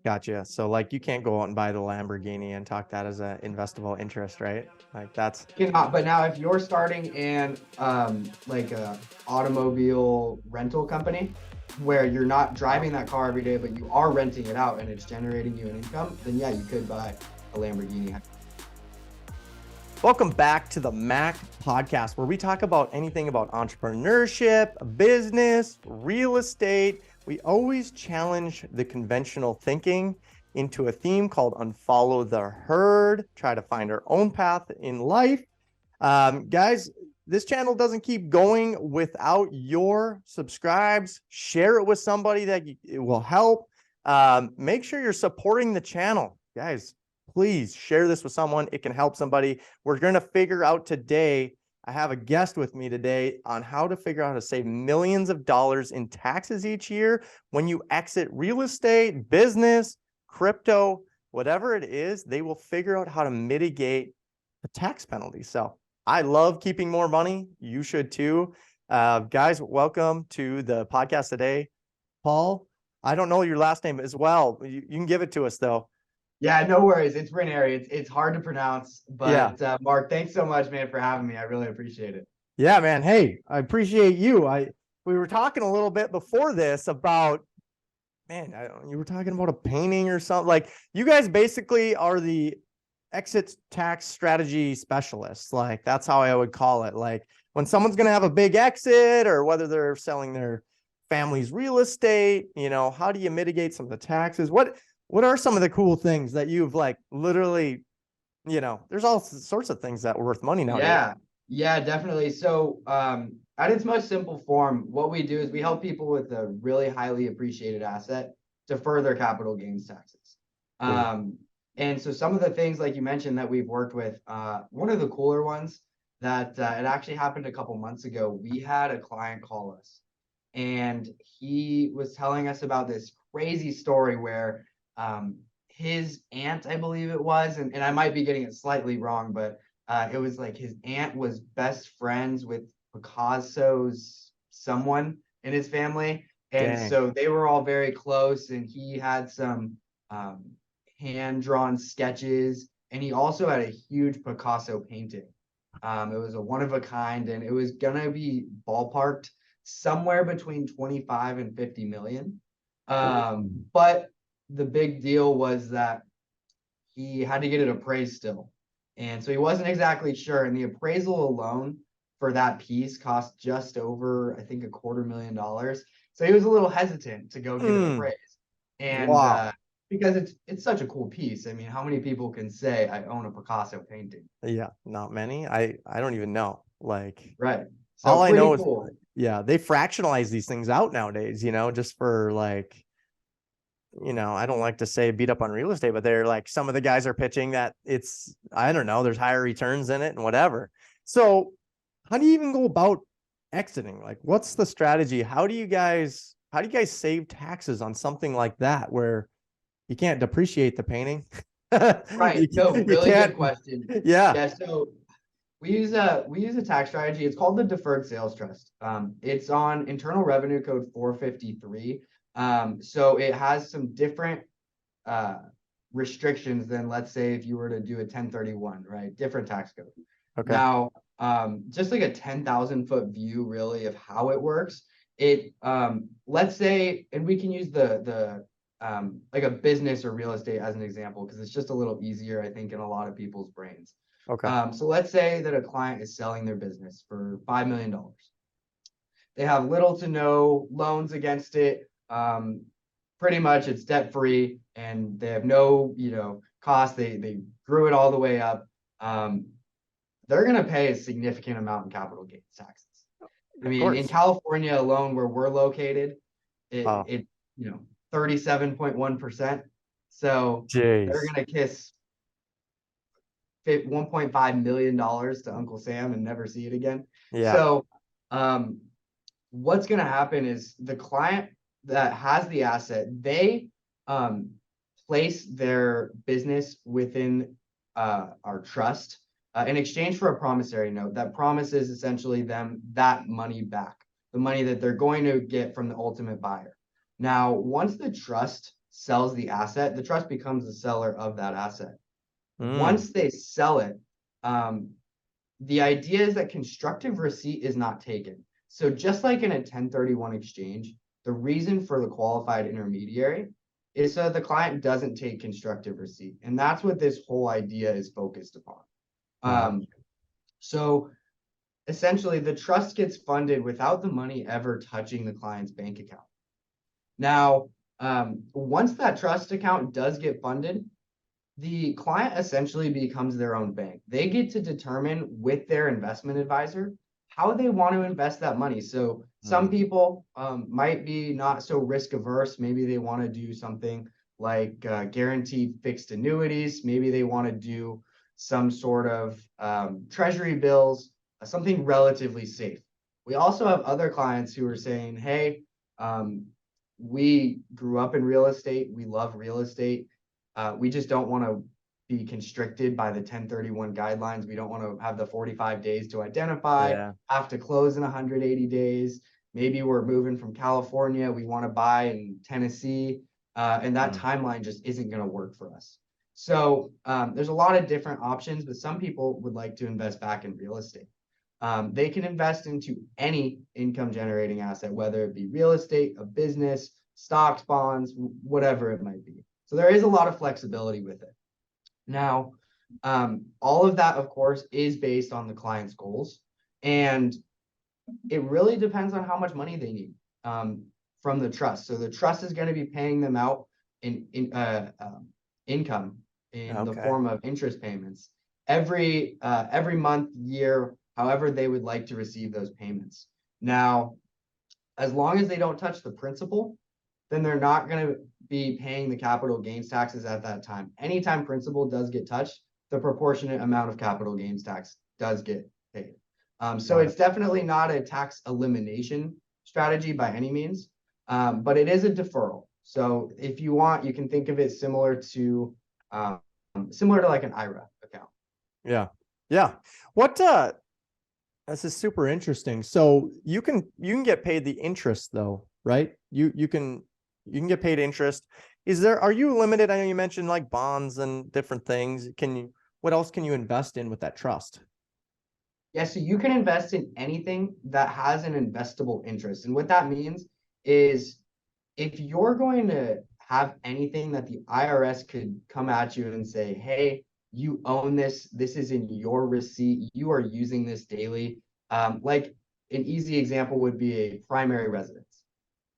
Gotcha. So like you can't go out and buy the Lamborghini and talk that as an investable interest, right? Like that's Cannot, but now if you're starting an like a automobile rental company where you're not driving that car every day, but you are renting it out and it's generating you an income, then yeah, you could buy a Lamborghini. welcome back to the Mac podcast, where we talk about anything about entrepreneurship, business, real estate. We always challenge the conventional thinking into a theme called Unfollow the Herd, try to find our own path in life. Guys, this channel doesn't keep going without your subscribes. Share it with somebody that it will help. Make sure you're supporting the channel. Guys, please share this with someone. It can help somebody. We're going to figure out today. I have a guest with me today on how to figure out how to save millions of dollars in taxes each year when you exit real estate, business, crypto, whatever it is. They will figure out how to mitigate the tax penalty. So I love keeping more money. You should too. Guys, welcome to the podcast today. Paul, I don't know your last name as well. You can give it to us though. Yeah, no worries. It's Ranieri. It's hard to pronounce, Yeah. but Mark, thanks so much, man, for having me. I really appreciate it. Yeah, man. Hey, I appreciate you. We were talking a little bit before this about, man, you were talking about a painting or something. Like you guys basically are the exit tax strategy specialists. Like that's how I would call it. Like when someone's going to have a big exit or whether they're selling their family's real estate, how do you mitigate some of the taxes? What are some of the cool things that you've like literally, there's all sorts of things that are worth money nowadays. Yeah, definitely. So, at its most simple form, what we do is we help people with a really highly appreciated asset defer their capital gains taxes. Cool. And so some of the things like you mentioned that we've worked with, one of the cooler ones that it actually happened a couple months ago, we had a client call us and he was telling us about this crazy story where his aunt, I believe it was, and I might be getting it slightly wrong, but it was like his aunt was best friends with Picasso's someone in his family. And Dang. so they were all very close, and he had some um, hand-drawn sketches, and he also had a huge Picasso painting. It was a one of a kind, and it was gonna be ballparked somewhere between 25 and 50 million. But the big deal was that he had to get it appraised still. And so he wasn't exactly sure. And the appraisal alone for that piece cost just over, I think, $250,000. So he was a little hesitant to go get it appraised. And Wow. because it's such a cool piece. I mean, how many people can say I own a Picasso painting? Yeah, not many. I don't even know. Like Right. So all I pretty know is cool. yeah, they fractionalize these things out nowadays, just for like, I don't like to say beat up on real estate, but they're like some of the guys are pitching that it's, I don't know, there's higher returns in it and whatever. So how do you even go about exiting? Like what's the strategy? How do you guys save taxes on something like that where you can't depreciate the painting? Right. you, No, you really can't, good question. yeah. Yeah. So we use a tax strategy. It's called the Deferred Sales Trust. It's on Internal Revenue Code 453. So it has some different uh, restrictions than, let's say, if you were to do a 1031, right? Different tax code. Okay. Now, just like a 10,000-foot view, really, of how it works. It let's say, and we can use the like a business or real estate as an example because it's just a little easier, I think, in a lot of people's brains. Okay. So let's say that a client is selling their business for $5 million. They have little to no loans against it. Pretty much it's debt free and they have no, cost. They grew it all the way up. Um, they're going to pay a significant amount in capital gains taxes. I Of mean, in course. California alone, where we're located, it, Oh, it 37.1%. So they're jeez. going to kiss $1.5 million to Uncle Sam and never see it again. Yeah. So, what's going to happen is the client that has the asset, they um, place their business within our trust in exchange for a promissory note that promises essentially them that money back, the money that they're going to get from the ultimate buyer. Now, once the trust sells the asset, the trust becomes the seller of that asset. Mm. Once they sell it, the idea is that constructive receipt is not taken. So just like in a 1031 exchange, the reason for the qualified intermediary is so the client doesn't take constructive receipt. And that's what this whole idea is focused upon. So essentially, the trust gets funded without the money ever touching the client's bank account. Now, once that trust account does get funded, the client essentially becomes their own bank. They get to determine with their investment advisor how they want to invest that money. So some people might be not so risk averse. Maybe they want to do something like guaranteed fixed annuities. Maybe they want to do some sort of treasury bills, something relatively safe. We also have other clients who are saying, hey, we grew up in real estate. We love real estate. We just don't want to be constricted by the 1031 guidelines. We don't want to have the 45 days to identify, have to close in 180 days. Maybe we're moving from California. We want to buy in Tennessee. And that timeline just isn't going to work for us. So there's a lot of different options, but some people would like to invest back in real estate. They can invest into any income generating asset, whether it be real estate, a business, stocks, bonds, whatever it might be. So there is a lot of flexibility with it. Now, all of that, of course, is based on the client's goals. And it really depends on how much money they need from the trust. So the trust is going to be paying them out in income in the form of interest payments every month, year, however they would like to receive those payments. Now, as long as they don't touch the principal, then they're not going to be paying the capital gains taxes at that time. Anytime principal does get touched, the proportionate amount of capital gains tax does get paid. So it's definitely not a tax elimination strategy by any means, but it is a deferral. So if you want, you can think of it similar to like an IRA account. Yeah. This is super interesting. So you can get paid the interest though, right? You can get paid interest. Are you limited? I know you mentioned like bonds and different things. What else can you invest in with that trust? Yeah, so you can invest in anything that has an investable interest. And what that means is if you're going to have anything that the IRS could come at you and say, hey, you own this, this is in your receipt, you are using this daily. Like an easy example would be a primary residence,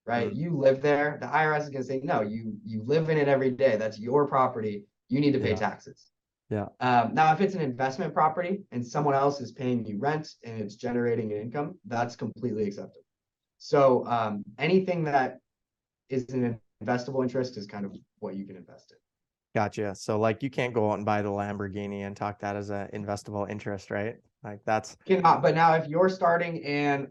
right? You live there, the IRS is going to say, no, you live in it every day. That's your property. You need to pay taxes. Now, if it's an investment property and someone else is paying you rent and it's generating an income, that's completely acceptable. So anything that is an investable interest is kind of what you can invest in. Gotcha. So like you can't go out and buy the Lamborghini and talk that as an investable interest, right? Like that's cannot. But now if you're starting an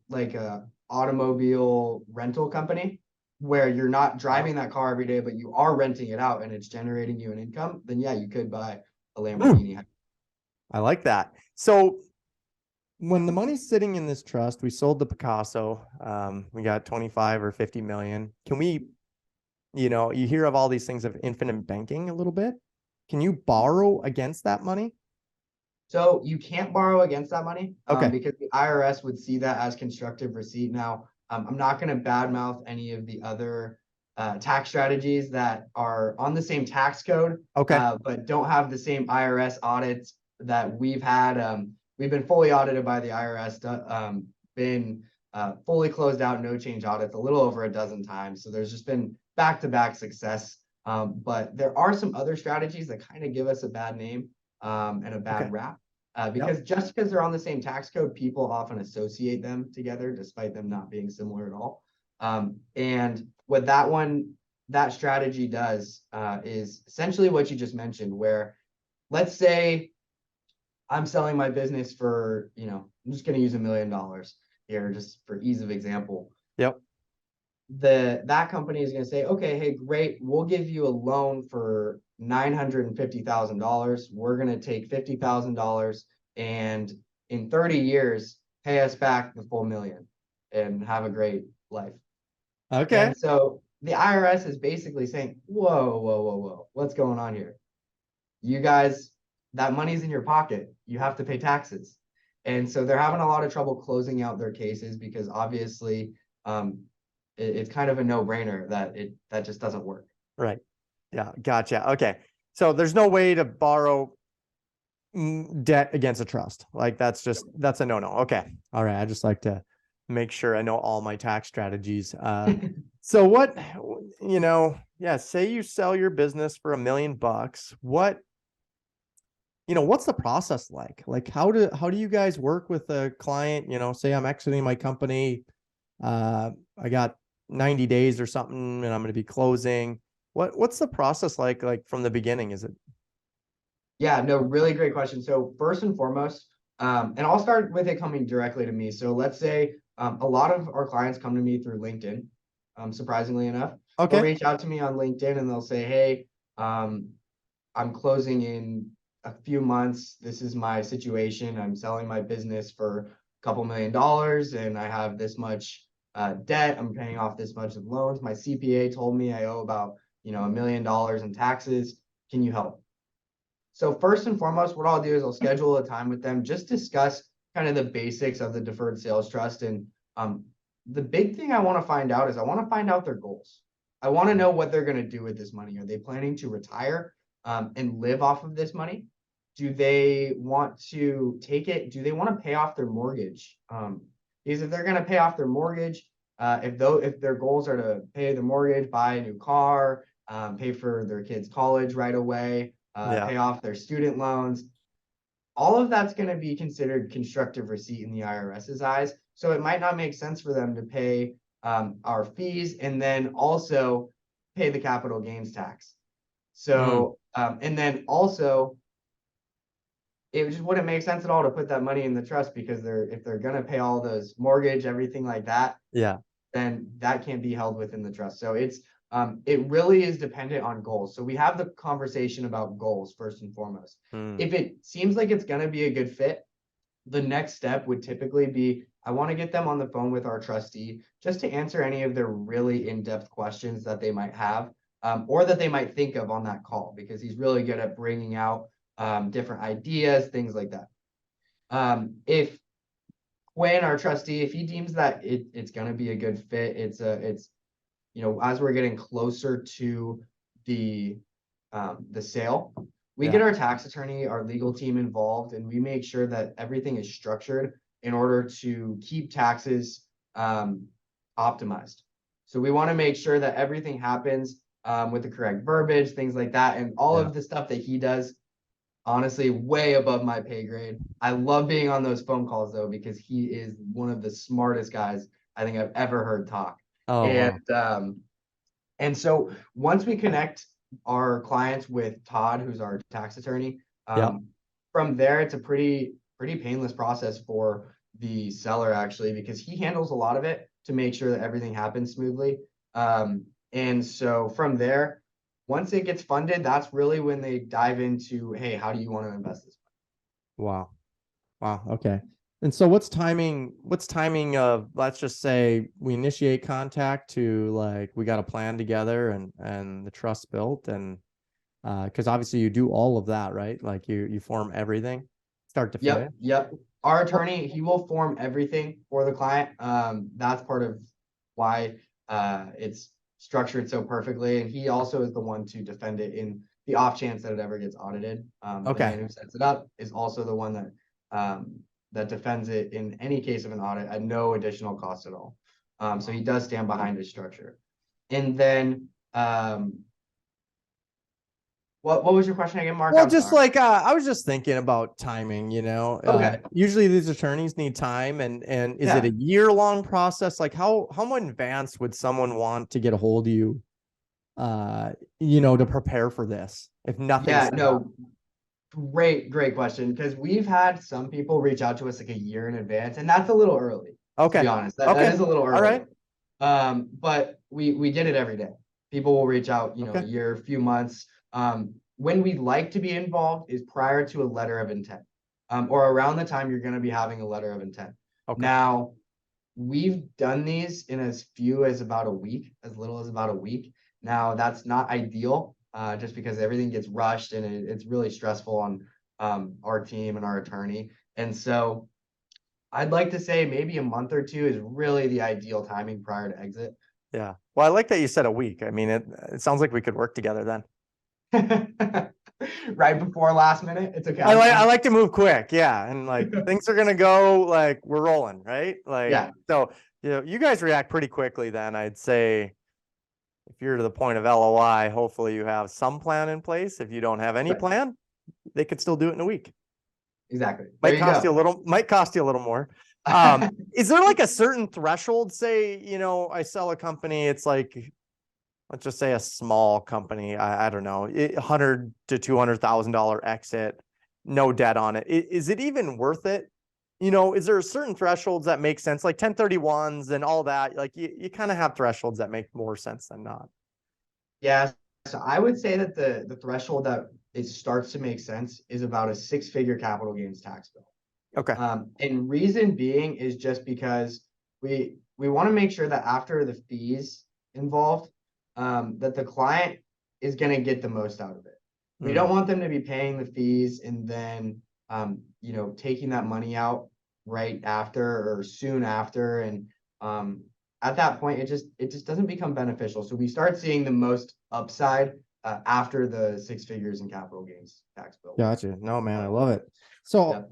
like a automobile rental company where you're not driving that car every day, but you are renting it out and it's generating you an income, then yeah, you could buy a Lamborghini. I like that. So when the money's sitting in this trust, we sold the Picasso. We got 25 or 50 million. Can we, you hear of all these things of infinite banking a little bit. Can you borrow against that money? So you can't borrow against that money because the IRS would see that as constructive receipt. Now, I'm not going to badmouth any of the other tax strategies that are on the same tax code, but don't have the same IRS audits that we've had. We've been fully audited by the IRS, been fully closed out, no change audits a little over a dozen times. So there's just been back-to-back success. But there are some other strategies that kind of give us a bad name and a bad rap. Because just because they're on the same tax code, people often associate them together despite them not being similar at all. And what that strategy does is essentially what you just mentioned, where let's say I'm selling my business for, I'm just going to use $1 million here just for ease of example. That company is going to say, okay, hey, great, we'll give you a loan for $950,000. We're going to take $50,000 and in 30 years pay us back the full $1 million and have a great life. And so the IRS is basically saying, whoa, whoa, whoa, whoa, what's going on here? You guys, that money's in your pocket. You have to pay taxes. And so they're having a lot of trouble closing out their cases because obviously it's kind of a no-brainer that just doesn't work. Right. Yeah. Gotcha. Okay. So there's no way to borrow debt against a trust. Like that's a no-no. Okay. All right. I just like to make sure I know all my tax strategies. So what, say you sell your business for $1 million. What's the process like? Like how do you guys work with a client? Say I'm exiting my company. I got 90 days or something and I'm going to be closing. What's the process like from the beginning? Is it? Yeah, no, really great question. So first and foremost, and I'll start with it coming directly to me. So let's say a lot of our clients come to me through LinkedIn, surprisingly enough. They'll Okay. reach out to me on LinkedIn and they'll say, hey, I'm closing in a few months. This is my situation. I'm selling my business for a couple $1 million and I have this much debt. I'm paying off this much of loans. My CPA told me I owe about, $1 million in taxes. Can you help? So first and foremost, what I'll do is I'll schedule a time with them, just discuss kind of the basics of the deferred sales trust. And the big thing I want to find out is I want to find out their goals. I want to know what they're going to do with this money. Are they planning to retire and live off of this money? Do they want to take it? Do they want to pay off their mortgage? Because if they're going to pay off their mortgage, if their goals are to pay the mortgage, buy a new car, pay for their kids' college right away, Yeah. pay off their student loans, all of that's going to be considered constructive receipt in the IRS's eyes. So it might not make sense for them to pay our fees and then also pay the capital gains tax. So, and then also, it just wouldn't make sense at all to put that money in the trust because if they're going to pay all those mortgage, everything like that, Yeah. then that can't be held within the trust. So it really is dependent on goals. So we have the conversation about goals first and foremost. If it seems like it's going to be a good fit, the next step would typically be I want to get them on the phone with our trustee just to answer any of their really in-depth questions that they might have or that they might think of on that call because he's really good at bringing out different ideas, things like that. If Quinn, our trustee, if he deems that it's going to be a good fit, it's as we're getting closer to the sale, we get our tax attorney, our legal team involved, and we make sure that everything is structured in order to keep taxes optimized. So we want to make sure that everything happens with the correct verbiage, things like that, and all of the stuff that he does. Honestly, way above my pay grade. I love being on those phone calls though, because he is one of the smartest guys I think I've ever heard talk. Oh, And wow. and so once we connect our clients with Todd, who's our tax attorney, Yeah. from there it's a pretty painless process for the seller actually, because he handles a lot of it to make sure that everything happens smoothly. And so from there, once it gets funded, that's really when they dive into, hey, how do you want to invest this Wow. Wow. Okay. And so what's timing of, let's just say we initiate contact to like, we got a plan together and the trust built and, cause obviously you do all of that, right? Like you form everything start to finish. Yep. Our attorney, he will form everything for the client. That's part of why it's structured so perfectly. And he also is the one to defend it in the off chance that it ever gets audited. The man who sets it up is also the one that defends it in any case of an audit at no additional cost at all. So he does stand behind his structure. And then what was your question again, Mark? Well, I'm just sorry. like I was just thinking about timing, Okay. usually these attorneys need time and is it Yeah. a year-long process? Like how in advance would someone want to get a hold of you to prepare for this if nothing's Yeah, set up? no, great question. Because we've had some people reach out to us like a year in advance, and that's a little early, to be Okay. honest. That Okay. is a little All early. right. But we get it every day. People will reach out, a Okay. year, a few months. When we'd like to be involved is prior to a letter of intent, or around the time you're going to be having a letter of intent. Okay. Now, we've done these in as few as about a week, as little as about a week. Now, that's not ideal, just because everything gets rushed and it's really stressful on our team and our attorney. And so I'd like to say maybe a month or two is really the ideal timing prior to exit. Yeah. Well, I like that you said a week. I mean, it sounds like we could work together then. Right before last minute. It's okay. I like to move quick. Yeah. And like things are gonna go like we're rolling, right? Like Yeah. so you guys react pretty quickly then. I'd say if you're to the point of LOI, hopefully you have some plan in place. If you don't have any Right. plan, they could still do it in a week. Exactly. There Might you cost you a go. little, might cost you a little more. Is there like a certain threshold? Say, I sell a company, it's like, let's just say a small company. I don't know, $100 to $200,000 exit, no debt on it. Is it even worth it? Is there certain thresholds that make sense, like 1031s and all that? Like you kind of have thresholds that make more sense than not. Yeah. So I would say that the threshold that it starts to make sense is about a six-figure capital gains tax bill. Okay. And reason being is just because we want to make sure that after the fees involved, that the client is going to get the most out of it. We don't want them to be paying the fees and then taking that money out right after or soon after. And at that point, it just doesn't become beneficial. So we start seeing the most upside after the six figures in capital gains tax bill. Gotcha. No, man, I love it. So Yep.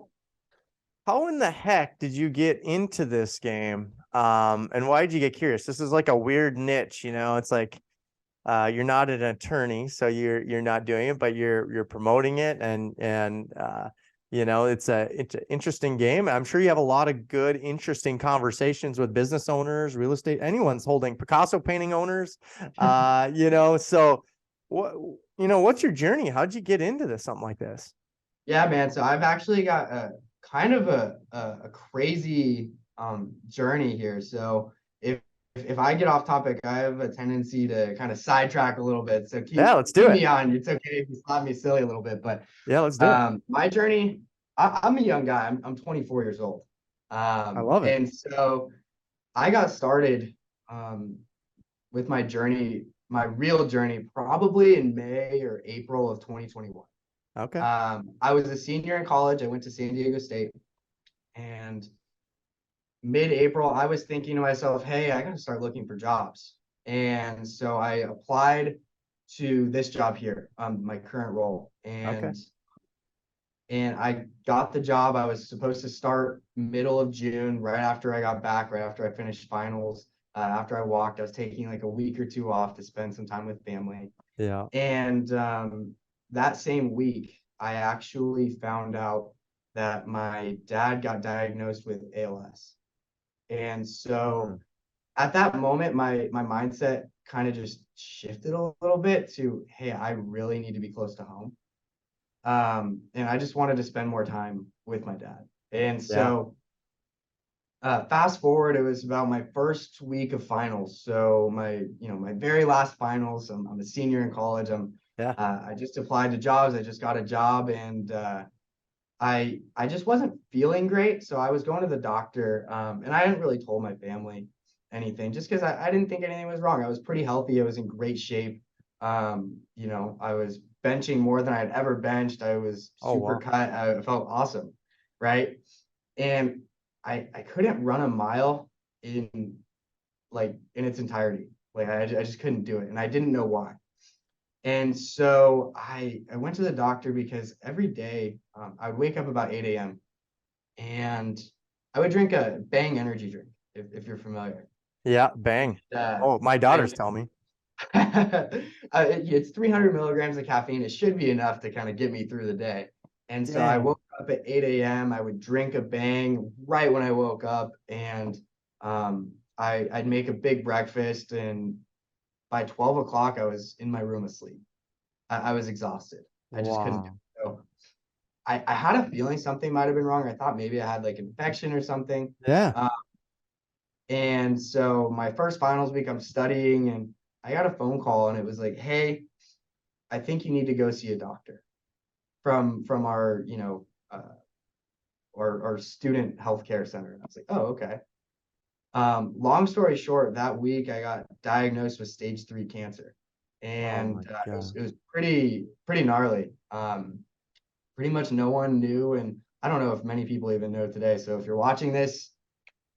How in the heck did you get into this game? And why did you get curious? This is like a weird niche, it's like you're not an attorney, so you're not doing it, but you're promoting it, and it's an interesting game. I'm sure you have a lot of good, interesting conversations with business owners, real estate, anyone's holding Picasso painting owners. So what's your journey? How'd you get into this, something like this? Yeah, man. So I've actually got a kind of a crazy journey here. So if I get off topic, I have a tendency to kind of sidetrack a little bit. So Yeah, let's do it. me on. It's okay if you slap me silly a little bit, but Yeah, let's do it. my journey. I'm a young guy. I'm 24 years old. I love it. And so I got started with my journey, my real journey, probably in May or April of 2021. Okay. I was a senior in college. I went to San Diego State, and mid-April, I was thinking to myself, hey, I got to start looking for jobs. And so I applied to this job here, my current role. Okay. And I got the job. I was supposed to start middle of June, right after I got back, right after I finished finals. After I walked, I was taking like a week or two off to spend some time with family. Yeah. And that same week, I actually found out that my dad got diagnosed with ALS. And so at that moment, my mindset kind of just shifted a little bit to, hey, I really need to be close to home. And I just wanted to spend more time with my dad. And so fast forward, it was about my first week of finals. So my very last finals. I'm a senior in college. I just applied to jobs. I just got a job, and I just wasn't feeling great. So I was going to the doctor, and I hadn't really told my family anything, just because I didn't think anything was wrong. I was pretty healthy. I was in great shape. I was benching more than I'd ever benched. I was super cut. I felt awesome, right? And I couldn't run a mile in its entirety. Like I just couldn't do it, and I didn't know why. And so I went to the doctor because every day I would wake up about 8 a.m. and I would drink a Bang energy drink, if you're familiar. Yeah, Bang. My daughters tell me. It's 300 milligrams of caffeine. It should be enough to kind of get me through the day. And so I woke up at 8 a.m. I would drink a Bang right when I woke up, and I'd make a big breakfast, and by 12 o'clock, I was in my room asleep. I was exhausted. I just couldn't do it. So I had a feeling something might have been wrong. I thought maybe I had like an infection or something. yeah. And so my first finals week, I'm studying, and I got a phone call, and it was like, hey, I think you need to go see a doctor from our, our student healthcare center. And I was like, oh, okay. Long story short, that week I got diagnosed with stage 3 cancer, Oh my and God. it was pretty gnarly. Pretty much no one knew, and I don't know if many people even know today. So if you're watching this,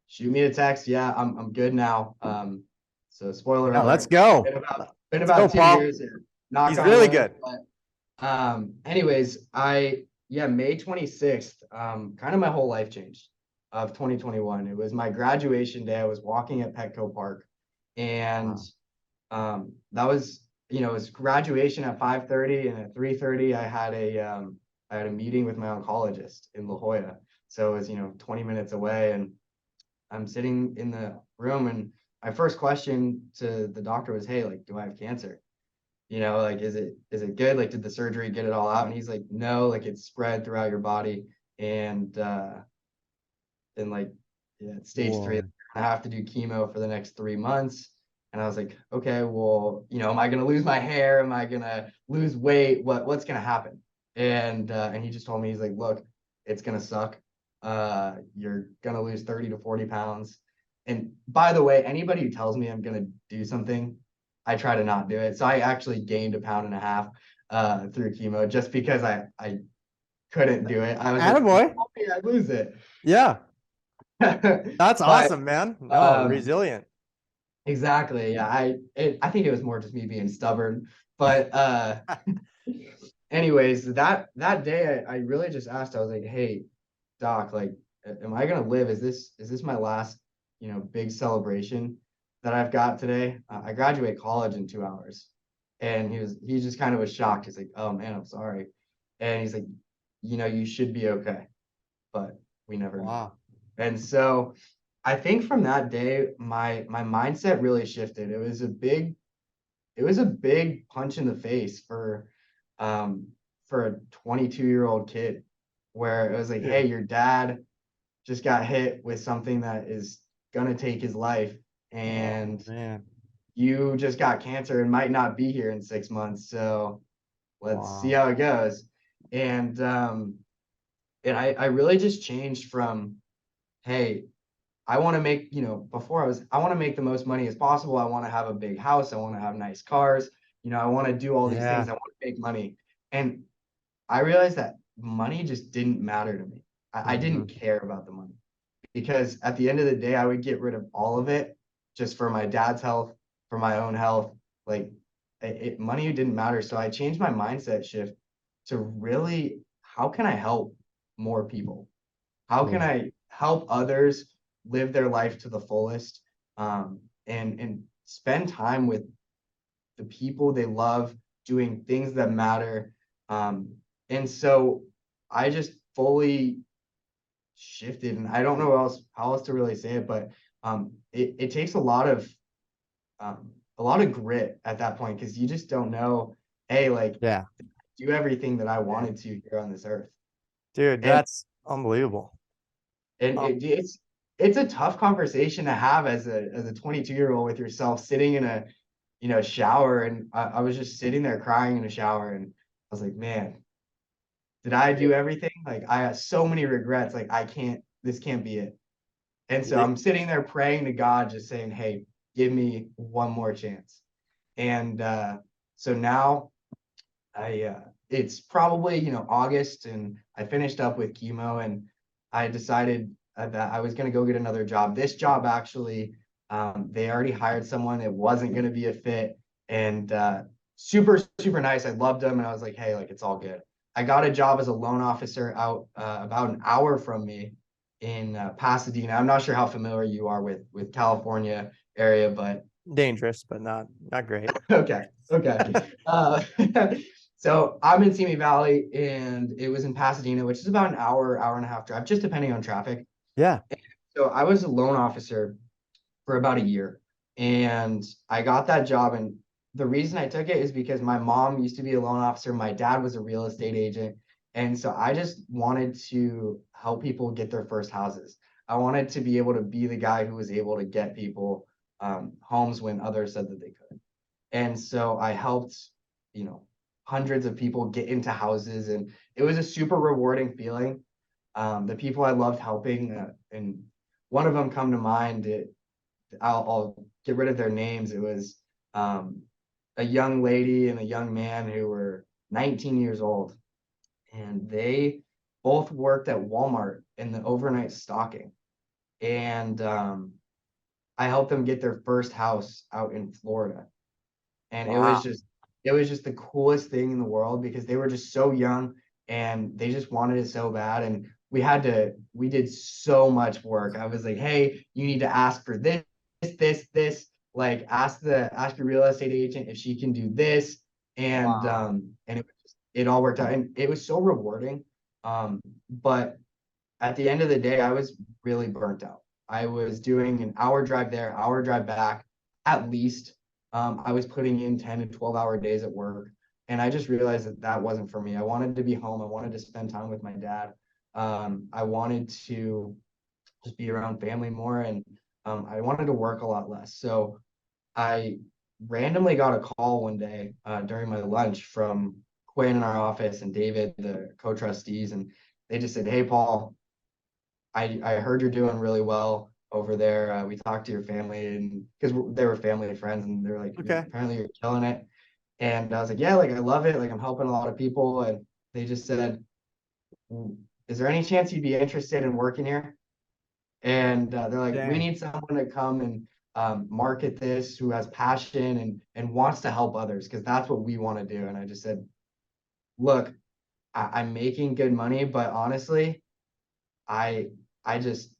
shoot me a text. Yeah, I'm good now. So spoiler Yeah, let's alert. go. Been Let's go, about 2 Paul. years here. Knock He's on really wood. good. But anyways, May 26th, kind of my whole life changed of 2021. It was my graduation day. I was walking at Petco Park, and that was, it was graduation at 5:30, and at 3:30 I had a meeting with my oncologist in La Jolla. So it was, 20 minutes away, and I'm sitting in the room, and my first question to the doctor was, "Hey, like, do I have cancer? Like, is it good? Like, did the surgery get it all out?" And he's like, "No, like, it's spread throughout your body, and like, yeah, it's stage 3. Whoa. I have to do chemo for the next 3 months." And I was like, "Okay, well, am I gonna lose my hair? Am I gonna lose weight? What's gonna happen?" And he just told me, he's like, "Look, it's gonna suck. You're gonna lose 30 to 40 pounds. And by the way, anybody who tells me I'm gonna do something, I try to not do it. So I actually gained 1.5 pounds through chemo just because I couldn't do it. I was like, Attaboy. "Oh, yeah, I'd lose it." Yeah, that's But awesome, man. No, um, resilient. exactly. Yeah, I think it was more just me being stubborn. But anyways, that day I really just asked, I was like, "Hey, doc, like, am I gonna live? Is this my last, big celebration that I've got today?" I graduate college in 2 hours. And he just kind of was shocked. He's like, "Oh man, I'm sorry." And he's like, "You should be okay." But we never know. Wow. And so I think from that day, my mindset really shifted. It was a big punch in the face um for a 22-year-old kid, where it was like, Dude. "Hey, your dad just got hit with something that is gonna take his life, Oh and man. you just got cancer and might not be here in 6 months. So let's see Wow. how it goes." And I really just changed from, "Hey, I want to make, before I want to make the most money as possible. I want to have a big house. I want to have nice cars. I want to do all these things. Yeah. I want to make money." And I realized that money just didn't matter to me. I didn't Mhm. care about the money, because at the end of the day, I would get rid of all of it just for my dad's health, for my own health. Like, money didn't matter. So I changed my mindset shift to really, how can I help more people? How can Yeah. I help others live their life to the fullest, and spend time with the people they love, doing things that matter. Um, and so I just fully shifted, and I don't know how else to really say it, but it takes a lot of grit at that point, because you just don't know, hey, like, Yeah. do everything that I Yeah. wanted to here on this earth. Dude, And that's unbelievable. and Um, it's a tough conversation to have as a 22-year-old with yourself, sitting in a, shower. And I was just sitting there crying in a shower, and I was like, "Man, did I do everything? Like, I have so many regrets. Like, this can't be it." And so yeah. I'm sitting there praying to God, just saying, "Hey, give me one more chance." And so now it's probably, August, and I finished up with chemo, and I decided that I was going to go get another job. This job, actually, they already hired someone. It wasn't going to be a fit. And super, super nice. I loved them. And I was like, "Hey, like, it's all good." I got a job as a loan officer out about an hour from me in Pasadena. I'm not sure how familiar you are with California area, but Dangerous, but not great. okay. Okay. Uh, so I'm in Simi Valley, and it was in Pasadena, which is about an hour, hour and a half drive, just depending on traffic. Yeah. So I was a loan officer for about a year, and I got that job. And the reason I took it is because my mom used to be a loan officer. My dad was a real estate agent. And so I just wanted to help people get their first houses. I wanted to be able to be the guy who was able to get people homes when others said that they couldn't. And so I helped, you know, hundreds of people get into houses, and it was a super rewarding feeling. The people I loved helping, and one of them come to mind. I'll get rid of their names. It was a young lady and a young man who were 19 years old, and they both worked at Walmart in the overnight stocking. And I helped them get their first house out in Florida. And Wow. it was just the coolest thing in the world because they were just so young and they just wanted it so bad. And we did so much work. I was like, hey, you need to ask for this, like ask your real estate agent if she can do this. Wow. And it all worked out. And it was so rewarding. But at the end of the day, I was really burnt out. I was doing an hour drive there, hour drive back, at least. I was putting in 10 to 12-hour days at work. And I just realized that that wasn't for me. I wanted to be home. I wanted to spend time with my dad. I wanted to just be around family more. And I wanted to work a lot less. So I randomly got a call one day during my lunch from Quinn in our office and David, the co-trustees. And they just said, hey, Paul, I heard you're doing really well over there. We talked to your family, and because they were family and friends, and they're like, Okay. apparently you're killing it. And I was like, yeah, like I love it. Like I'm helping a lot of people. And they just said, is there any chance you'd be interested in working here? And they're like, we Dang. need someone to come and market this who has passion and wants to help others because that's what we want to do. And I just said, look, I'm making good money, but honestly, I I just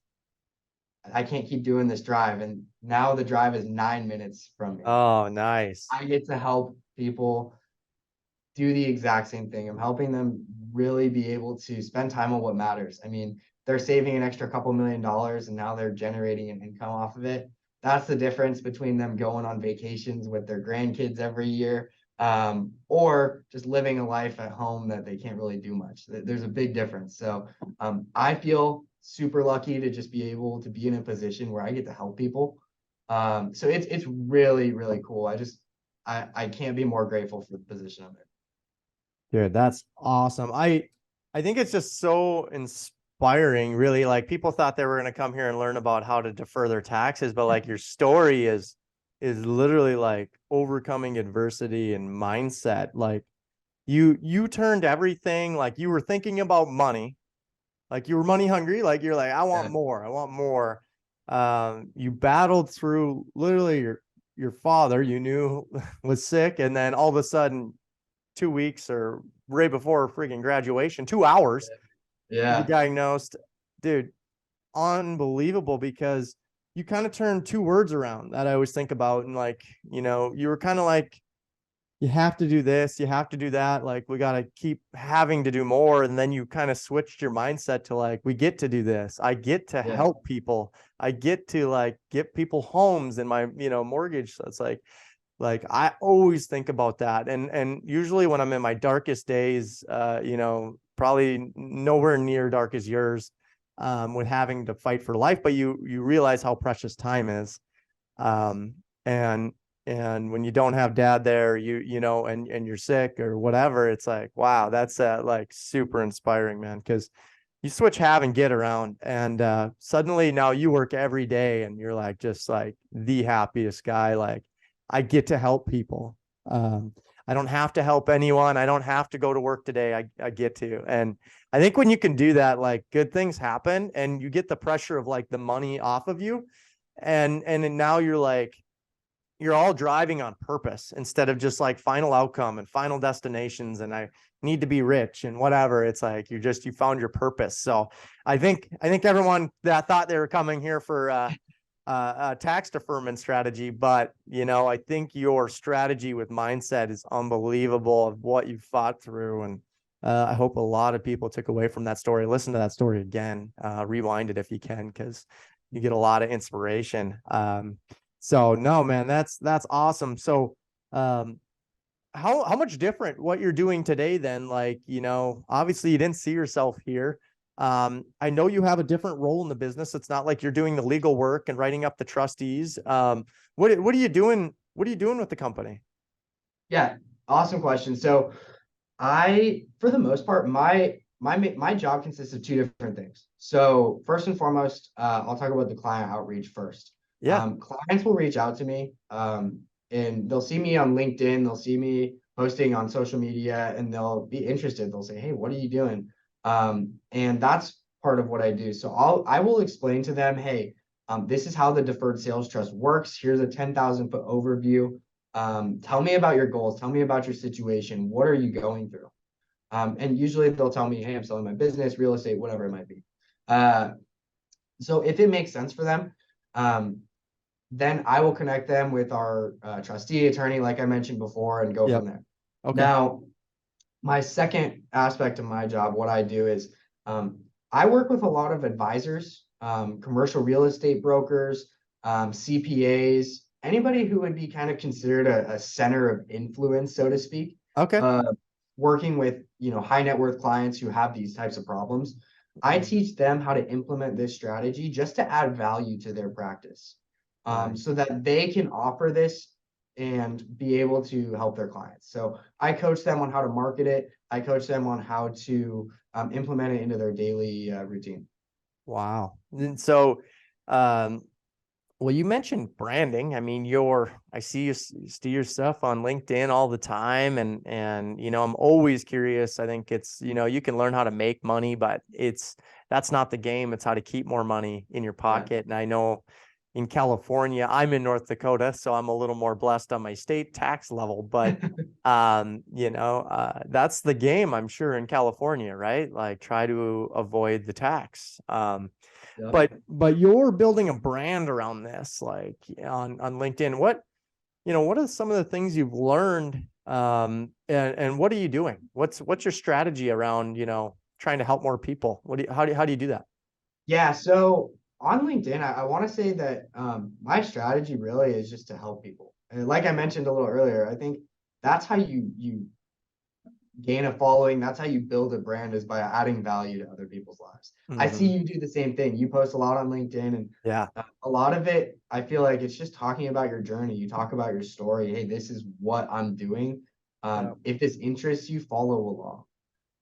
I can't keep doing this drive. And now the drive is 9 minutes from me. Oh, nice. I get to help people do the exact same thing. I'm helping them really be able to spend time on what matters. I mean, they're saving an extra couple $1 million and now they're generating an income off of it. That's the difference between them going on vacations with their grandkids every year, or just living a life at home that they can't really do much. There's a big difference. So I feel super lucky to just be able to be in a position where I get to help people. So it's really, really cool. I can't be more grateful for the position I'm in. Dude, that's awesome. I think it's just so inspiring, really. Like people thought they were going to come here and learn about how to defer their taxes, but like your story is literally like overcoming adversity and mindset. Like you turned everything, like you were thinking about money, like you were money hungry, like you're like, I want Yeah. more, I want more. You battled through literally your father you knew was sick, and then all of a sudden 2 weeks or right before freaking graduation, 2 hours, you get Yeah. diagnosed. Dude, unbelievable, because you kind of turned two words around that I always think about. And like, you were kind of like, you have to do this, you have to do that. Like, we got to keep having to do more. And then you kind of switched your mindset to like, we get to do this. I get to Yeah. help people. I get to like get people homes in my, mortgage. So it's like I always think about that. And usually when I'm in my darkest days, probably nowhere near dark as yours, with having to fight for life, but you realize how precious time is. Um, and and when you don't have dad there, and you're sick or whatever, it's like, wow, that's like super inspiring, man. Because you switch have and get around, and suddenly now you work every day and you're like just like the happiest guy. Like, I get to help people. I don't have to help anyone. I don't have to go to work today. I get to. And I think when you can do that, like good things happen and you get the pressure of like the money off of you. And then now you're all driving on purpose instead of just like final outcome and final destinations. And I need to be rich and whatever. It's like you found your purpose. So I think everyone that thought they were coming here for a tax deferment strategy, but I think your strategy with mindset is unbelievable of what you've fought through. And I hope a lot of people took away from that story. Listen to that story again, rewind it if you can, because you get a lot of inspiration. So no, man, that's awesome. So how much different what you're doing today then? Like, obviously you didn't see yourself here. I know you have a different role in the business. It's not like you're doing the legal work and writing up the trustees. What are you doing? What are you doing with the company? Yeah. Awesome question. So for the most part, my job consists of two different things. So first and foremost, I'll talk about the client outreach first. Yeah. Clients will reach out to me, and they'll see me on LinkedIn, they'll see me posting on social media, and they'll be interested. They'll say, "Hey, what are you doing?" And that's part of what I do. So I will explain to them, "Hey, this is how the deferred sales trust works. Here's a 10,000 foot overview. Tell me about your goals. Tell me about your situation. What are you going through?" And usually they'll tell me, "Hey, I'm selling my business, real estate, whatever it might be." Uh, so if it makes sense for them, um, then I will connect them with our trustee attorney, like I mentioned before, and go Yep. from there. Okay. Now, my second aspect of my job, what I do is um, I work with a lot of advisors, commercial real estate brokers, CPAs, anybody who would be kind of considered a center of influence, so to speak, Okay. working with high net worth clients who have these types of problems. I teach them how to implement this strategy just to add value to their practice, Nice. so that they can offer this and be able to help their clients. So I coach them on how to market it. I coach them on how to implement it into their daily routine. Wow. And so, well, you mentioned branding. I mean, I see you see your stuff on LinkedIn all the time, and I'm always curious. I think it's, you can learn how to make money, but that's not the game. It's how to keep more money in your Yeah. pocket. And I know in California, I'm in North Dakota, so I'm a little more blessed on my state tax level, but that's the game, I'm sure, in California, right? Like, try to avoid the tax. Yep. But you're building a brand around this, like on LinkedIn. What are some of the things you've learned? And what are you doing? What's your strategy around, trying to help more people? How do you do that? Yeah. So on LinkedIn, I want to say that my strategy really is just to help people. And like I mentioned a little earlier, I think that's how you gain a following. That's how you build a brand, is by adding value to other people's lives. I see Hmm. you do the same thing. You post a lot on LinkedIn, and Yeah. a lot of it, I feel like it's just talking about your journey. You talk about your story. Hey, this is what I'm doing. Yeah. If this interests you, follow along.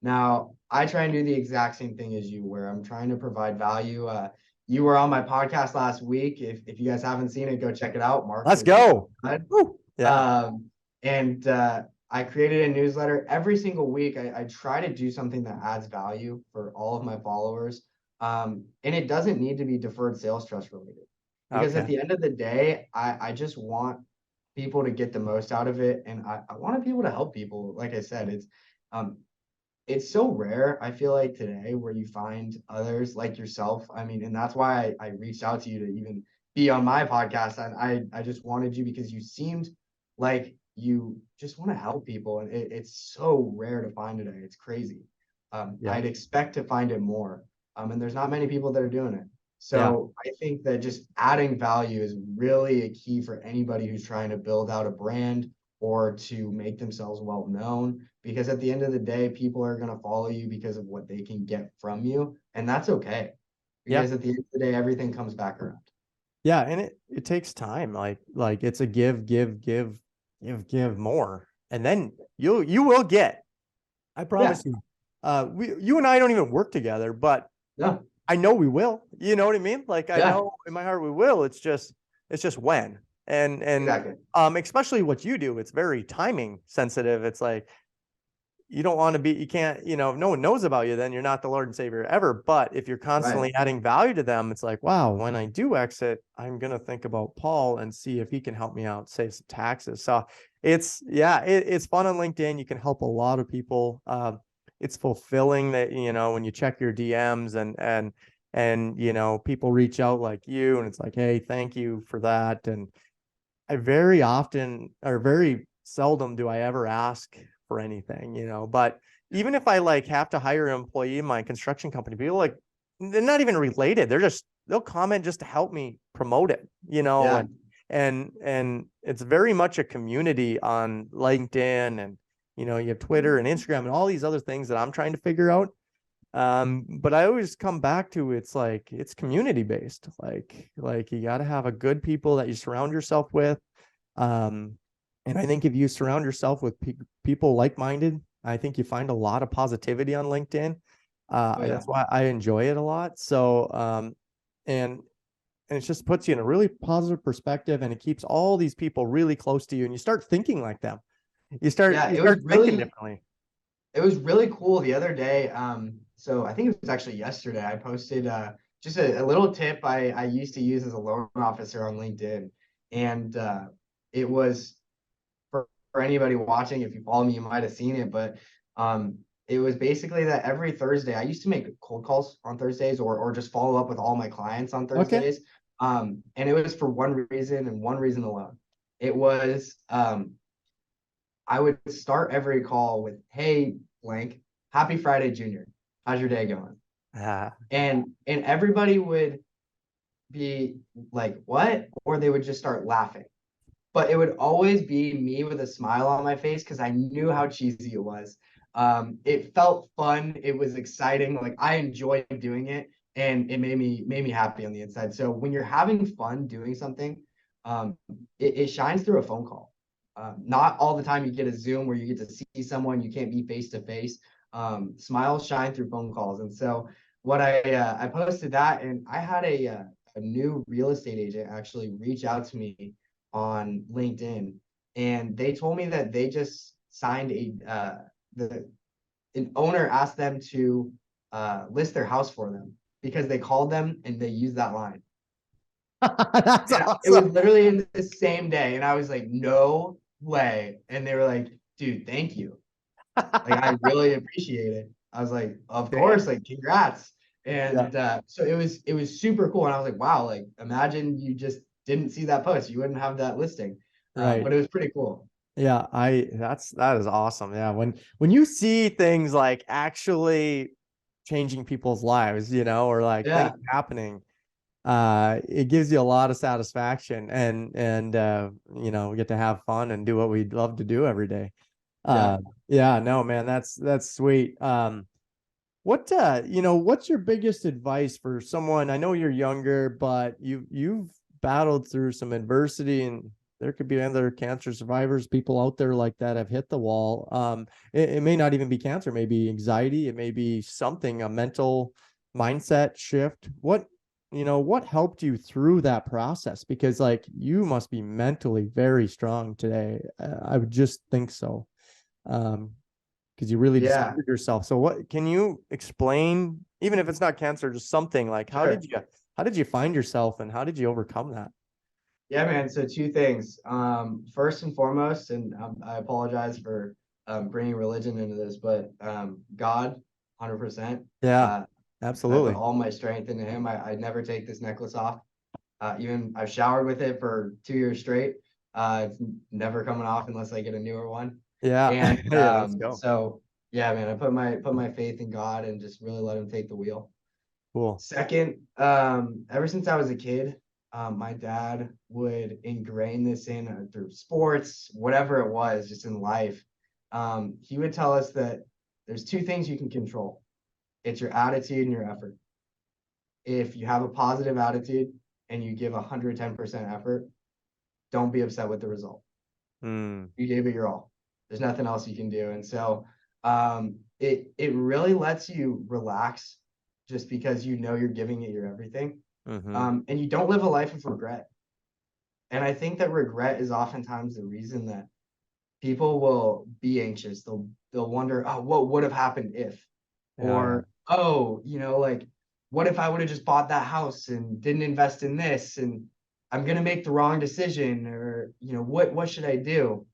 Now, I try and do the exact same thing as you, where I'm trying to provide value. You were on my podcast last week. If you guys haven't seen it, go check it out. Mark Let's was go. good. Woo. Yeah. And I created a newsletter every single week. I try to do something that adds value for all of my followers. And it doesn't need to be deferred sales trust related, because at Okay. the end of the day, I just want people to get the most out of it. And I want to be able to help people. Like I said, um, it's so rare, I feel like, today, where you find others like yourself. I mean, and that's why I reached out to you to even be on my podcast. And I just wanted you because you seemed like you just want to help people. And it's so rare to find today. It's crazy. Yeah. I'd expect to find it more. And there's not many people that are doing it. Yeah. So I think that just adding value is really a key for anybody who's trying to build out a brand or to make themselves well known, because at the end of the day, people are going to follow you because of what they can get from you, and that's okay, Yeah. because at the end of the day, everything comes back around. Yeah. And it takes time. Like it's a give more. And then you will get, I Yeah. promise you. You and I don't even work together, but No. I know we will. You know what I mean? Like, I Yeah. know in my heart we will. It's just when. And Exactly. especially what you do, it's very timing sensitive. It's like, you don't want to be, you can't, if no one knows about you, then you're not the Lord and Savior ever. But if you're Right. constantly adding value to them, it's like, wow, when I do exit, I'm gonna think about Paul and see if he can help me out, save some taxes. So it's fun on LinkedIn. You can help a lot of people. It's fulfilling that, when you check your DMs and people reach out like you, and it's like, hey, thank you for that. And I very often, or very seldom, do I ever ask for anything, but even if I like have to hire an employee in my construction company, people like, they're not even related. They'll comment just to help me promote it, Yeah. and it's very much a community on LinkedIn, and you have Twitter and Instagram and all these other things that I'm trying to figure out. But I always come back to, it's like, it's community based. Like you got to have a good people that you surround yourself with. Um, and I think if you surround yourself with people like-minded, I think you find a lot of positivity on LinkedIn. Oh yeah. That's why I enjoy it a lot. So, and and it just puts you in a really positive perspective, and it keeps all these people really close to you, and you start thinking like them. You start Yeah, you it was start thinking really differently. it was really cool the other day. So I think it was actually yesterday. I posted just a little tip I used to use as a loan officer on LinkedIn, and it was for anybody watching. If you follow me, you might have seen it, but um, it was basically that every Thursday I used to make cold calls on Thursdays, or just follow up with all my clients on Okay. Thursdays. And it was for one reason and one reason alone. It was I would start every call with, "Hey, blank, happy Friday, Junior. How's your day going?" Ah, And everybody would be like, "What?" Or they would just start laughing. But it would always be me with a smile on my face because I knew how cheesy it was. It felt fun. It was exciting. Like I enjoyed doing it, and it made me happy on the inside. So when you're having fun doing something, it shines through a phone call. Not all the time you get a Zoom where you get to see someone, you can't be face to face. Smiles shine through phone calls, and so what I posted that, and I had a new real estate agent actually reach out to me on LinkedIn, and they told me that they just signed an owner asked them to list their house for them because they called them and they used that line. that's And it was awesome. literally in the same day, and I was like, "No way!" And they were like, "Dude, thank you. Like, I really appreciate it." I was like, "Of course, Dang. like, congrats." Yeah. And so it was super cool, and I was like, "Wow!" Like, imagine you just didn't see that post, you wouldn't have that listing. Right. But it was pretty cool. Yeah, that is awesome. Yeah, when you see things like actually changing people's lives, or like things Yeah, happening, it gives you a lot of satisfaction, and we get to have fun and do what we love to do every day. yeah. Uh, yeah, no, man, that's sweet. What's your biggest advice for someone? I know you're younger, but you've battled through some adversity, and there could be other cancer survivors, people out there like that have hit the wall. It may not even be cancer, maybe anxiety, it may be something, a mental mindset shift. What helped you through that process? Because like you must be mentally very strong today. I would just think so. Um, because you really Yeah, discovered yourself. So what can you explain, even if it's not cancer, just something like sure. how did you find yourself and how did you overcome that? Yeah, man. So two things. First and foremost, and I apologize for bringing religion into this, but God, 100%. Yeah, Uh, I put absolutely. all my strength into Him. I never take this necklace off. Even I've showered with it for 2 years straight. It's never coming off unless I get a newer one. Yeah. And Yeah, let's go. so yeah, man, I put my faith in God and just really let Him take the wheel. Cool. Second, ever since I was a kid, my dad would ingrain this in through sports, whatever it was, just in life. He would tell us that there's two things you can control. It's your attitude and your effort. If you have a positive attitude and you give 110% effort, don't be upset with the result. Mm, You gave it your all. There's nothing else you can do. And so it really lets you relax just because you know you're giving it your everything. mm-hmm. And you don't live a life of regret. And I think that regret is oftentimes the reason that people will be anxious. They'll wonder, oh, what would have happened if? Yeah. Or, oh, like, what if I would have just bought that house and didn't invest in this? And I'm gonna make the wrong decision, or what should I do?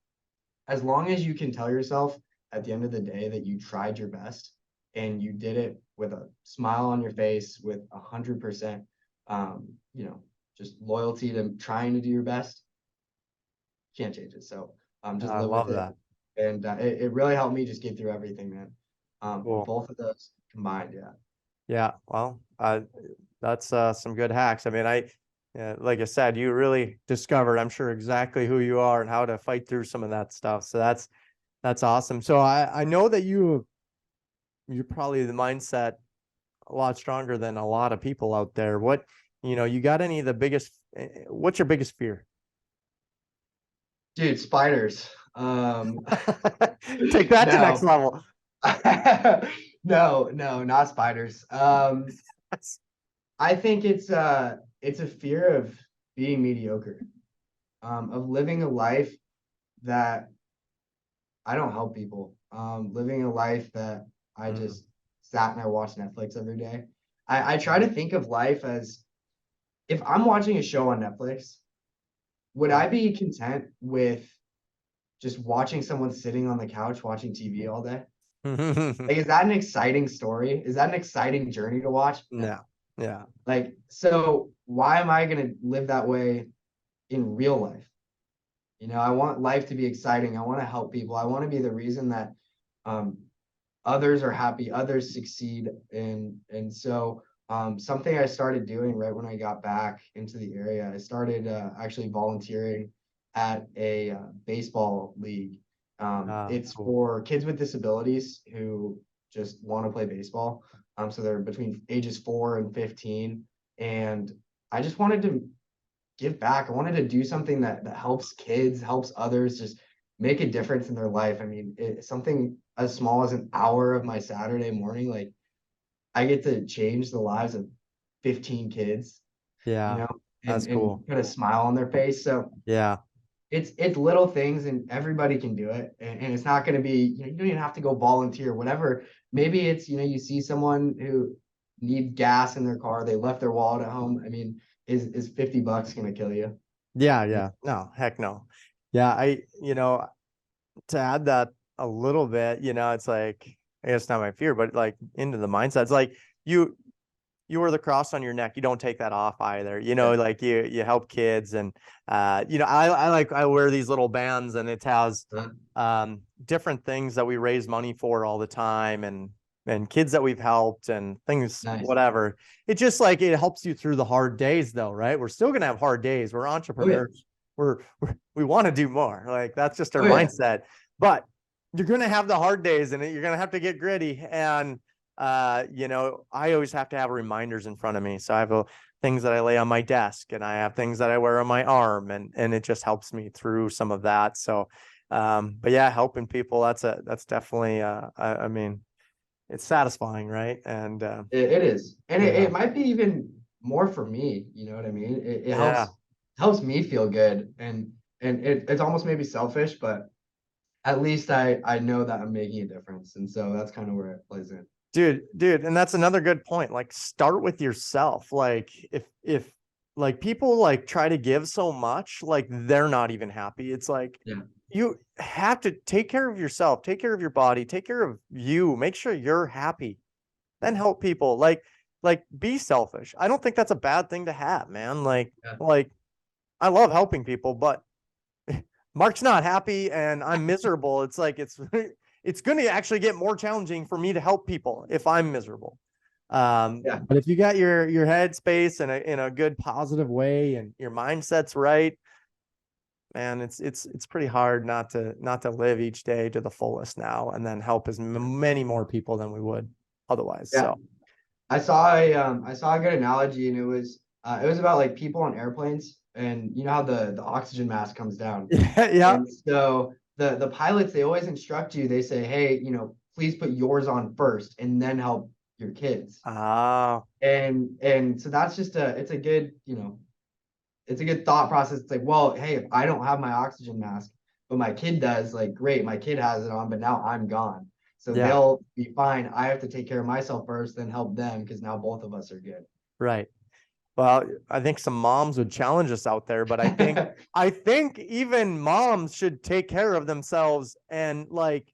As long as you can tell yourself at the end of the day that you tried your best and you did it with a smile on your face, with 100%, um, you know, just loyalty to trying to do your best, can't change it. So just I live with love it. that. And it really helped me just get through everything, man. Cool. Both of those combined, yeah. Yeah. Well, that's some good hacks. I mean, yeah, like I said, you really discovered, I'm sure, exactly who you are and how to fight through some of that stuff. So that's awesome. So I know that you're probably the mindset a lot stronger than a lot of people out there. You got any of the what's your biggest fear? Dude, spiders. Take that to next No. level. No, not spiders. I think it's it's a fear of being mediocre, of living a life that I don't help people, living a life that I just sat and I watched Netflix every day. I try to think of life as, if I'm watching a show on Netflix, would I be content with just watching someone sitting on the couch watching TV all day? Like, is that an exciting story? Is that an exciting journey to watch? No. Yeah. Like, so why am I going to live that way in real life? You know, I want life to be exciting. I want to help people. I want to be the reason that um, others are happy, others succeed. And so something I started doing right when I got back into the area, I started actually volunteering at a baseball league. It's Cool. for kids with disabilities who just want to play baseball. So they're between ages 4 and 15. And I just wanted to give back. I wanted to do something that helps kids, helps others, just make a difference in their life. I mean, something as small as an hour of my Saturday morning, like I get to change the lives of 15 kids, you Yeah. know, That's and cool. put a smile on their face. So Yeah. it's little things and everybody can do it. And it's not going to be, you don't even have to go volunteer, whatever. Maybe it's, you see someone who needs gas in their car, they left their wallet at home. I mean, is $50 going to kill you? Yeah. Yeah. No, heck no. Yeah. To add that a little bit, it's like, I guess not my fear, but like into the mindset. It's like you wear the cross on your neck. You don't take that off either. Yeah. Like you help kids and I wear these little bands and it has different things that we raise money for all the time and kids that we've helped and things, Nice. whatever. It just like it helps you through the hard days though, right? We're still gonna have hard days. We're entrepreneurs. We want to do more. Like that's just our mindset. But you're gonna have the hard days and you're gonna have to get gritty. And I always have to have reminders in front of me. So I have things that I lay on my desk and I have things that I wear on my arm and it just helps me through some of that. So, but yeah, helping people, that's definitely, I mean, it's satisfying, right? And, It is. And yeah, it might be even more for me, you know what I mean? It yeah, helps me feel good and it's almost maybe selfish, but at least I know that I'm making a difference. And so that's kind of where it plays in. dude. And that's another good point. Like start with yourself. Like if like people like try to give so much, like they're not even happy. It's like, Yeah. you have to take care of yourself, take care of your body, take care of you, make sure you're happy, then help people. Like be selfish. I don't think that's a bad thing to have, man. Yeah. Like I love helping people, but Mark's not happy and I'm miserable. It's like it's going to actually get more challenging for me to help people if I'm miserable. Yeah. But if you got your head space in a good positive way and your mindset's right, man, it's pretty hard not to live each day to the fullest now and then help as many more people than we would otherwise. Yeah. So I saw a good analogy and it was about like people on airplanes and you know how the oxygen mask comes down. yeah. And so the pilots, they always instruct you, they say, hey, please put yours on first and then help your kids. Ah, And so that's just it's a good, it's a good thought process. It's like, well, hey, if I don't have my oxygen mask, but my kid does, like, great, my kid has it on, but now I'm gone. So yeah, they'll be fine. I have to take care of myself first, then help them because now both of us are good. right. Well, I think some moms would challenge us out there, but I think even moms should take care of themselves and like,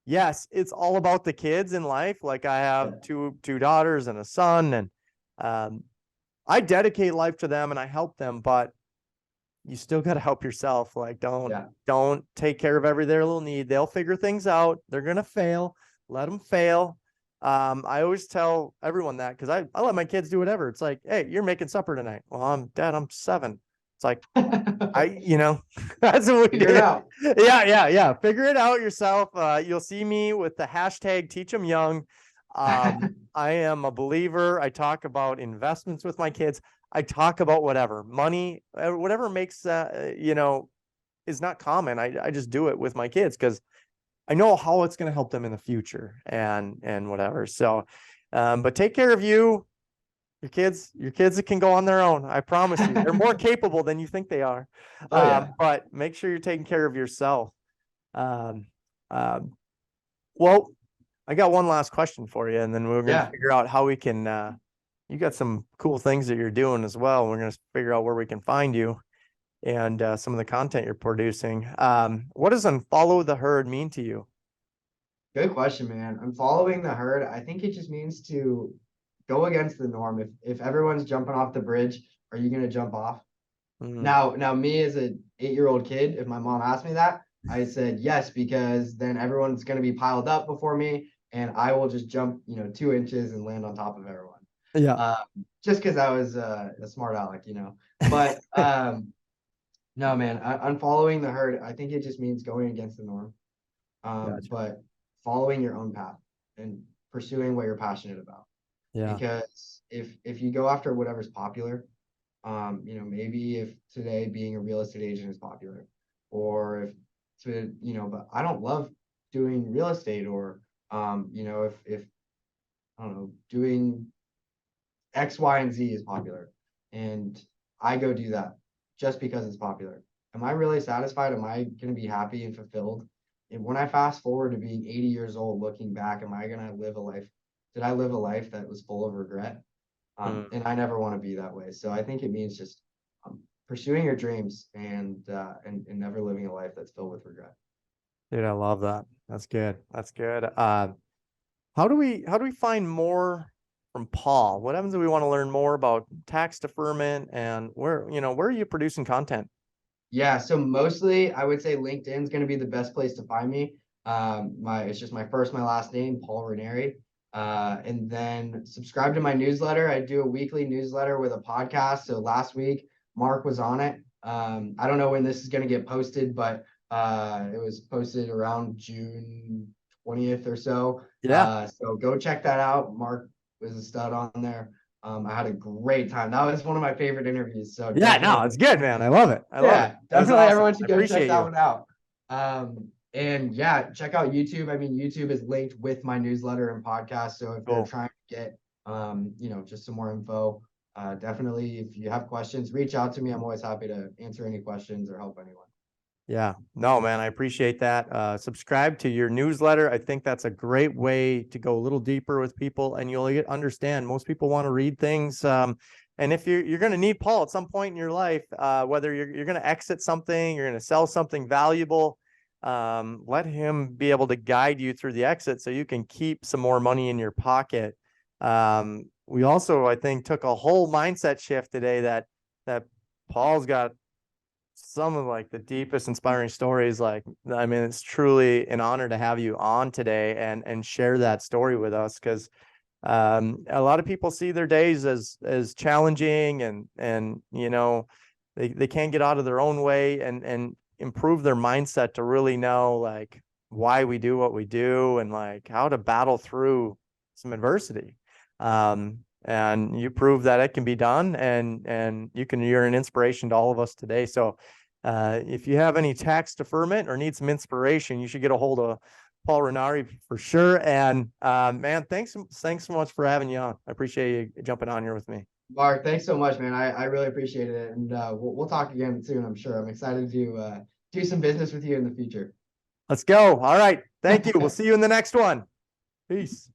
yes, it's all about the kids in life. Like I Yeah. have two daughters and a son and um I dedicate life to them and I help them, but you still got to help yourself. Like Yeah. don't take care of every their little need. They'll figure things out. They're going to fail. Let them fail. I always tell everyone that because I let my kids do whatever. It's like, hey, you're making supper tonight. Well, I'm 7. It's like, that's what we Figure it did. out. Yeah. Figure it out yourself. You'll see me with the hashtag teach them young. I am a believer. I talk about investments with my kids. I talk about whatever money, whatever makes, is not common. I just do it with my kids because I know how it's going to help them in the future and whatever. So, but take care of you. your kids can go on their own. I promise you, they're more capable than you think they are. Oh, yeah. But make sure you're taking care of yourself. Um, um, well, I got one last question for you, and then we're going to Yeah. figure out how we can, you got some cool things that you're doing as well. We're going to figure out where we can find you and some of the content you're producing. What does unfollow the herd mean to you? Good question, man. I'm following the herd. I think it just means to go against the norm. If everyone's jumping off the bridge, are you gonna jump off? Mm, Now me as an 8-year-old kid, if my mom asked me that, I said yes, because then everyone's gonna be piled up before me and I will just jump, 2 inches and land on top of everyone. yeah. Uh, just because I was a smart aleck. But no, man, I'm following the herd. I think it just means going against the norm. Gotcha. But following your own path and pursuing what you're passionate about. Yeah. Because if you go after whatever's popular, maybe if today being a real estate agent is popular, or but I don't love doing real estate, or if I don't know, doing X, Y, and Z is popular, and I go do that just because it's popular. Am I really satisfied? Am I going to be happy and fulfilled? And when I fast forward to being 80 years old, looking back, am I going to live a life? Did I live a life that was full of regret? Mm. And I never want to be that way. So I think it means just pursuing your dreams and never living a life that's filled with regret. Dude, I love that. That's good. That's good. How do we find more from Paul? What happens if we want to learn more about tax deferment and where are you producing content? Yeah, so mostly I would say LinkedIn is going to be the best place to find me. It's just my first, my last name, Paul Ranieri. And then subscribe to my newsletter. I do a weekly newsletter with a podcast. So last week, Mark was on it. I don't know when this is going to get posted, but it was posted around June 20th or so. Yeah. So go check that out. Mark was a stud on there. I had a great time. That was one of my favorite interviews. So Yeah, no, definitely, it's good, man. I love it. I love it. That's definitely awesome. everyone I should go check appreciate that you. one out. And yeah, check out YouTube. I mean, YouTube is linked with my newsletter and podcast. So if you're Cool. trying to get, just some more info, definitely, if you have questions, reach out to me. I'm always happy to answer any questions or help anyone. Yeah, no, man, I appreciate that. Subscribe to your newsletter. I think that's a great way to go a little deeper with people, and you'll understand most people want to read things. And if you're going to need Paul at some point in your life, whether you're going to exit something, you're going to sell something valuable, let him be able to guide you through the exit so you can keep some more money in your pocket. We also, I think, took a whole mindset shift today that Paul's got some of like the deepest inspiring stories. Like, I mean, it's truly an honor to have you on today and share that story with us, because a lot of people see their days as challenging, and they can't get out of their own way and improve their mindset to really know like why we do what we do and like how to battle through some adversity. And you prove that it can be done, and you're an inspiration to all of us today. So if you have any tax deferment or need some inspiration, you should get a hold of Paul Ranieri for sure. And man, thanks so much for having you on. I appreciate you jumping on here with me. Mark, thanks so much, man. I really appreciate it. And we'll talk again soon, I'm sure. I'm excited to do some business with you in the future. Let's go. All right. Thank you. We'll see you in the next one. Peace.